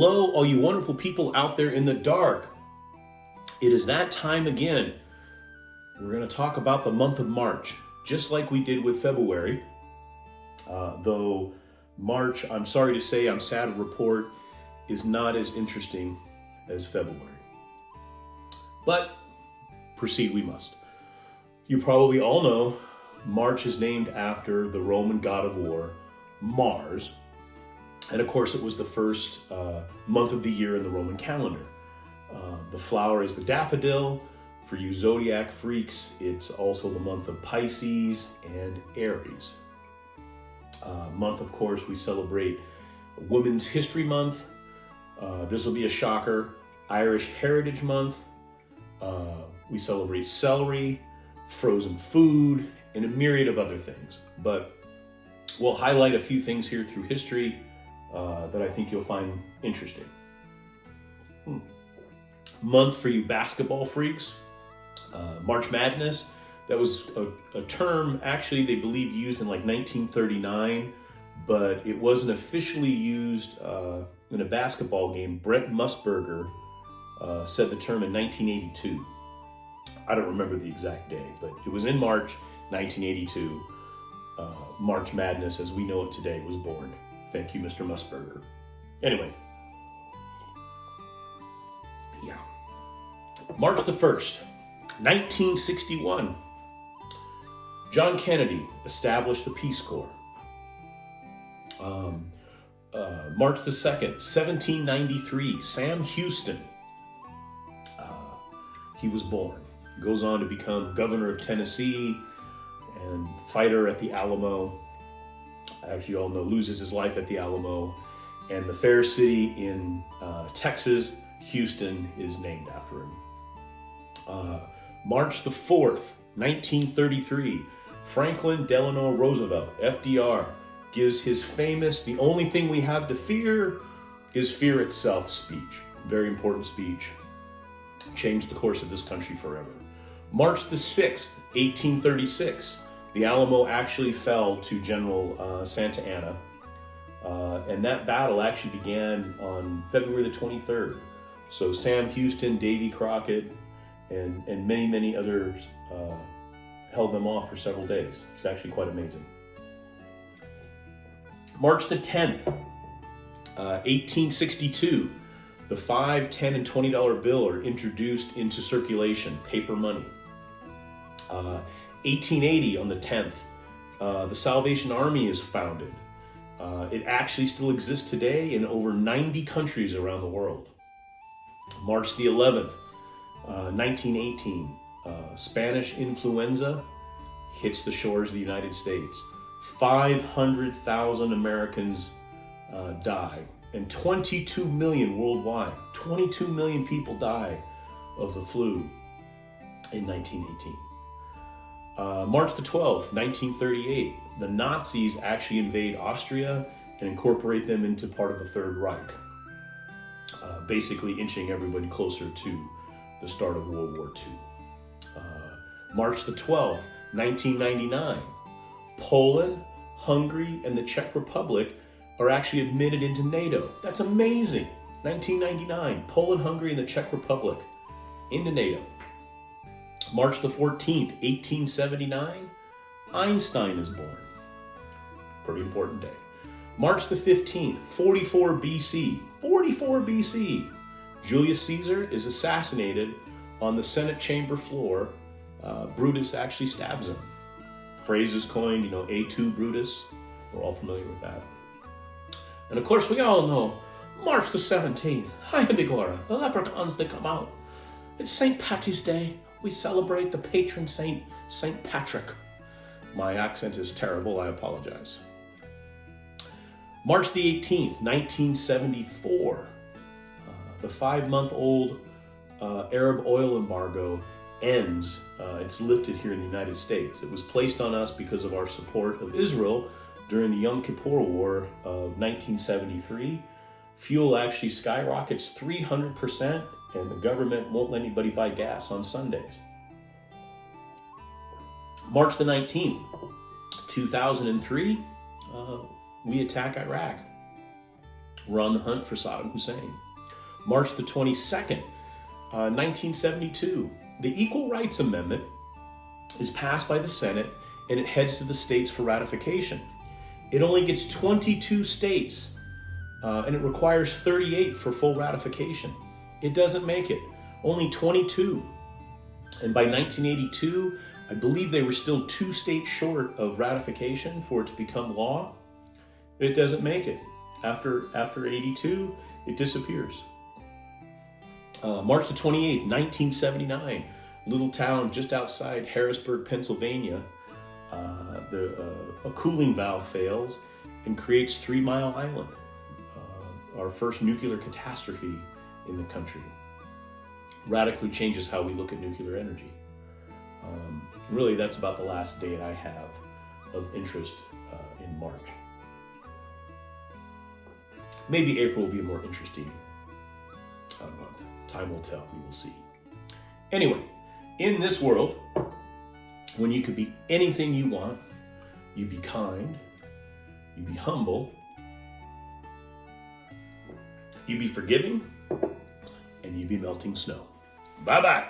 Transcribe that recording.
Hello, all you wonderful people out there in the dark. It is that time again. We're going to talk about the month of March, just like we did with February. Though March, I'm sorry to say, I'm sad to report, is not as interesting as February. But proceed we must. You probably all know March is named after the Roman god of war, Mars. And of course, it was the first month of the year in the Roman calendar. The flower is the daffodil. For you zodiac freaks, it's also the month of Pisces and Aries. Month, of course, we celebrate Women's History Month. This will be a shocker. Irish Heritage Month. We celebrate celery, frozen food, and a myriad of other things. But we'll highlight a few things here through history that I think you'll find interesting. Month for you basketball freaks. March Madness. That was a term actually they believe used in like 1939, but it wasn't officially used in a basketball game. Brent Musburger said the term in 1982. I don't remember the exact day, but it was in March 1982. March Madness, as we know it today, was born. Thank you, Mr. Musburger. Anyway. Yeah. March the 1st, 1961. John Kennedy established the Peace Corps. March the 2nd, 1793, Sam Houston. He was born. He goes on to become governor of Tennessee and fighter at the Alamo. As you all know, loses his life at the Alamo. And the fair city in Texas, Houston, is named after him. March the 4th, 1933, Franklin Delano Roosevelt, FDR, gives his famous, "The only thing we have to fear is fear itself" speech. Very important speech. Changed the course of this country forever. March the 6th, 1836, the Alamo actually fell to General Santa Anna. And that battle actually began on February the 23rd. So Sam Houston, Davy Crockett, and many, many others held them off for several days. It's actually quite amazing. March the 10th, 1862, the $5, $10, and $20 bill are introduced into circulation, paper money. 1880, on the 10th, the Salvation Army is founded. It actually still exists today in over 90 countries around the world. March the 11th, 1918, Spanish influenza hits the shores of the United States. 500,000 Americans die, and 22 million worldwide. 22 million people die of the flu in 1918. March the 12th, 1938, the Nazis actually invade Austria and incorporate them into part of the Third Reich, basically inching everybody closer to the start of World War II. March the 12th, 1999, Poland, Hungary, and the Czech Republic are actually admitted into NATO. That's amazing. 1999, Poland, Hungary, and the Czech Republic into NATO. March the 14th, 1879, Einstein is born. Pretty important day. March the 15th, 44 BC. 44 BC. Julius Caesar is assassinated on the Senate chamber floor. Brutus actually stabs him. Phrase is coined, A2 Brutus. We're all familiar with that. And of course, we all know March the 17th, Hiya Bigora, the leprechauns, they come out. It's St. Patty's Day. We celebrate the patron saint, St. Patrick. My accent is terrible, I apologize. March the 18th, 1974, the 5-month-old Arab oil embargo ends. It's lifted here in the United States. It was placed on us because of our support of Israel during the Yom Kippur War of 1973. Fuel actually skyrockets 300%, and the government won't let anybody buy gas on Sundays. March the 19th, 2003, we attack Iraq. were on the hunt for Saddam Hussein. March the 22nd, 1972, the Equal Rights Amendment is passed by the Senate and it heads to the states for ratification. It only gets 22 states and it requires 38 for full ratification. It doesn't make it, only 22. And by 1982, I believe they were still 2 states short of ratification for it to become law. It doesn't make it. After 82, it disappears. March the 28th, 1979, little town just outside Harrisburg, Pennsylvania, a cooling valve fails and creates 3 Mile Island, our first nuclear catastrophe in the country. Radically changes how we look at nuclear energy. Really, that's about the last date I have of interest in March. Maybe April will be a more interesting month. Time will tell. We will see. Anyway, in this world, when you could be anything you want, you be kind, you be humble, you be forgiving, and you be melting snow. Bye-bye.